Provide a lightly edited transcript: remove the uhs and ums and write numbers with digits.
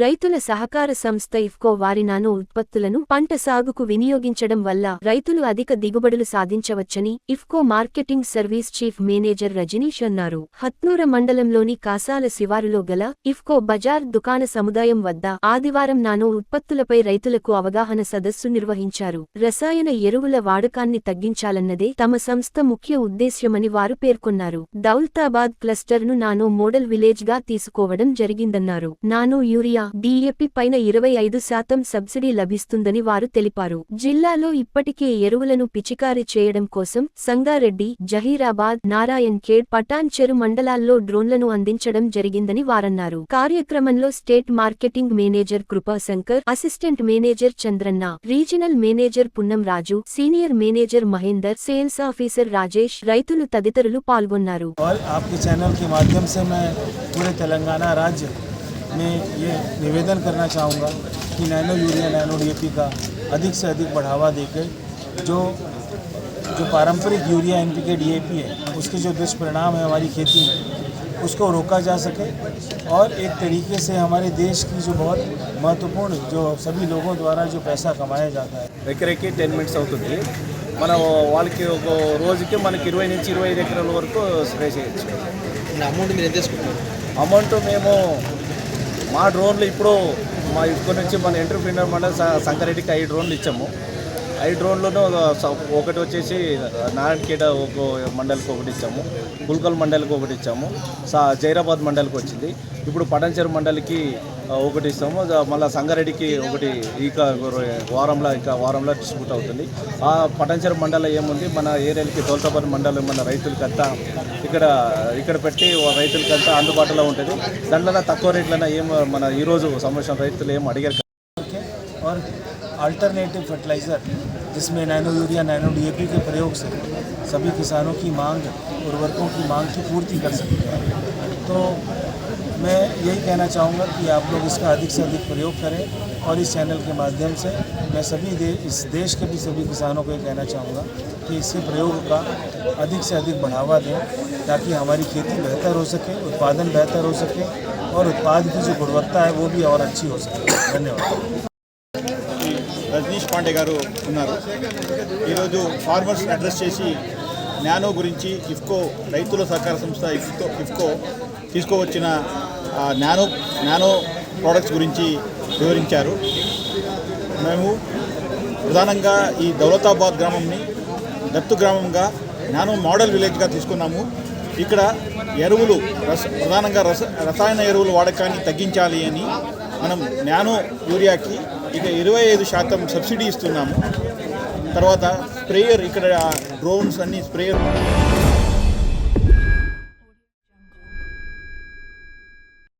రైతుల సహకార సంస్థ ఇఫ్కో వారి నానో ఉత్పత్తులను పంట సాగుకు వినియోగించడం వల్ల రైతులు అధిక దిగుబడులు సాధించవచ్చని IFFCO marketing service chief manager Rajneesh అన్నారు. హత్నూర మండలంలోని కాసాల శివారులో గల ఇఫ్కో బజార్ దుకాణ సముదాయం వద్ద ఆదివారం నానో ఉత్పత్తులపై రైతులకు అవగాహన సదస్సు నిర్వహించారు. రసాయన ఎరువుల వాడకాన్ని తగ్గించాలన్నదే తమ సంస్థ ముఖ్య ఉద్దేశ్యమని వారు పేర్కొన్నారు. దౌల్తాబాద్ క్లస్టర్ను నానో మోడల్ విలేజ్గా తీసుకోవడం జరిగిందన్నారు. నానో యూరియా, DAP పైన 25% సబ్సిడీ లభిస్తుందని వారు తెలిపారు. జిల్లాలో ఇప్పటికే ఎరువులను పిచికారీ చేయడం కోసం సంగారెడ్డి, జహీరాబాద్, నారాయణఖేడ్, పటాన్చెరు మండలాల్లో డ్రోన్లను అందించడం జరిగిందని వారన్నారు. కార్యక్రమంలో state marketing manager Kripashankar, assistant manager Chandranna, regional manager Punnam Raju, senior manager Mahender, sales officer Rajesh, రైతులు తదితరులు పాల్గొన్నారు. मैं ये निवेदन करना चाहूँगा कि नैनो यूरिया, नैनो DAP का अधिक से अधिक बढ़ावा देकर जो पारंपरिक यूरिया NPK DAP है उसके जो दुष्परिणाम है हमारी खेती में उसको रोका जा सके और एक तरीके से हमारे देश की जो बहुत महत्वपूर्ण जो सभी लोगों द्वारा जो पैसा कमाया जाता है ఎకరకి 10 మినిట్స్ అవుతుంది. మనం వాళ్ళకి ఒక రోజుకి మనకి 20 నుంచి 25 ఎకరాల వరకు స్ప్రే చేయొచ్చు. అమౌంట్ మీరు ఎంత తీసుకుంటారు? అమౌంట్ మేము మా డ్రోన్లు ఇప్పుడు మా ఇక్కడ నుంచి మన ఎంటర్ప్రీనర్ మండలి సంగారెడ్డికి 5 డ్రోన్లు ఇచ్చాము. 5 డ్రోన్లను ఒకటి వచ్చేసి నారాయణఖేడ్ ఒక మండలికి ఒకటి ఇచ్చాము, పుల్కల్ మండలికి ఒకటి ఇచ్చాము, జైరాబాద్ మండలికి వచ్చింది. ఇప్పుడు పటాన్చెరు మండలికి ఒకటి ఇస్తాము. మళ్ళీ సంగారెడ్డికి ఒకటి ఇంకా వారంలో డిస్ట్రిబ్యూట్ అవుతుంది. ఆ పటాన్చెరు మండలం ఏముంది మన ఏరియాలకి దౌలతాబాద్ మండలం మన రైతులకంతా ఇక్కడ పెట్టి రైతులకంతా అందుబాటులో ఉంటుంది. దాంట్లో తక్కువ రేట్లన మన ఈరోజు సంవత్సరం రైతులు ఏం అడిగారు. और अल्टरनेटिव फर्टिलाइज़र जिसमें नैनो यूरिया, नैनो DAP के प्रयोग से सभी किसानों की मांग, उर्वरकों की मांग की पूर्ति कर सकते हैं. तो मैं यही कहना चाहूँगा कि आप लोग इसका अधिक से अधिक प्रयोग करें और इस चैनल के माध्यम से मैं इस देश के भी सभी किसानों को ये कहना चाहूँगा कि इसके प्रयोग का अधिक से अधिक बढ़ावा दें ताकि हमारी खेती बेहतर हो सके, उत्पादन बेहतर हो सके और उत्पाद की जो गुणवत्ता है वो भी और अच्छी हो सके. धन्यवाद. రజనీష్ పాండే గారు ఉన్నారు. ఈరోజు ఫార్మర్స్ అడ్రస్ చేసి నానో గురించి ఇఫ్కో రైతుల సహకార సంస్థ ఇఫ్కో తీసుకువచ్చిన నానో ప్రోడక్ట్స్ గురించి వివరించారు. మేము ప్రధానంగా ఈ దౌలతాబాద్ గ్రామంని దత్తు గ్రామంగా నానో మోడల్ విలేజ్గా తీసుకున్నాము. ఇక్కడ ఎరువులు ప్రధానంగా రసాయన ఎరువుల వాడకాన్ని తగ్గించాలి అని మనం నానో యూరియాకి ఇక 25% సబ్సిడీ ఇస్తున్నాము. తర్వాత స్ప్రేయర్, ఇక్కడ డ్రోన్స్ అన్ని స్ప్రేయర్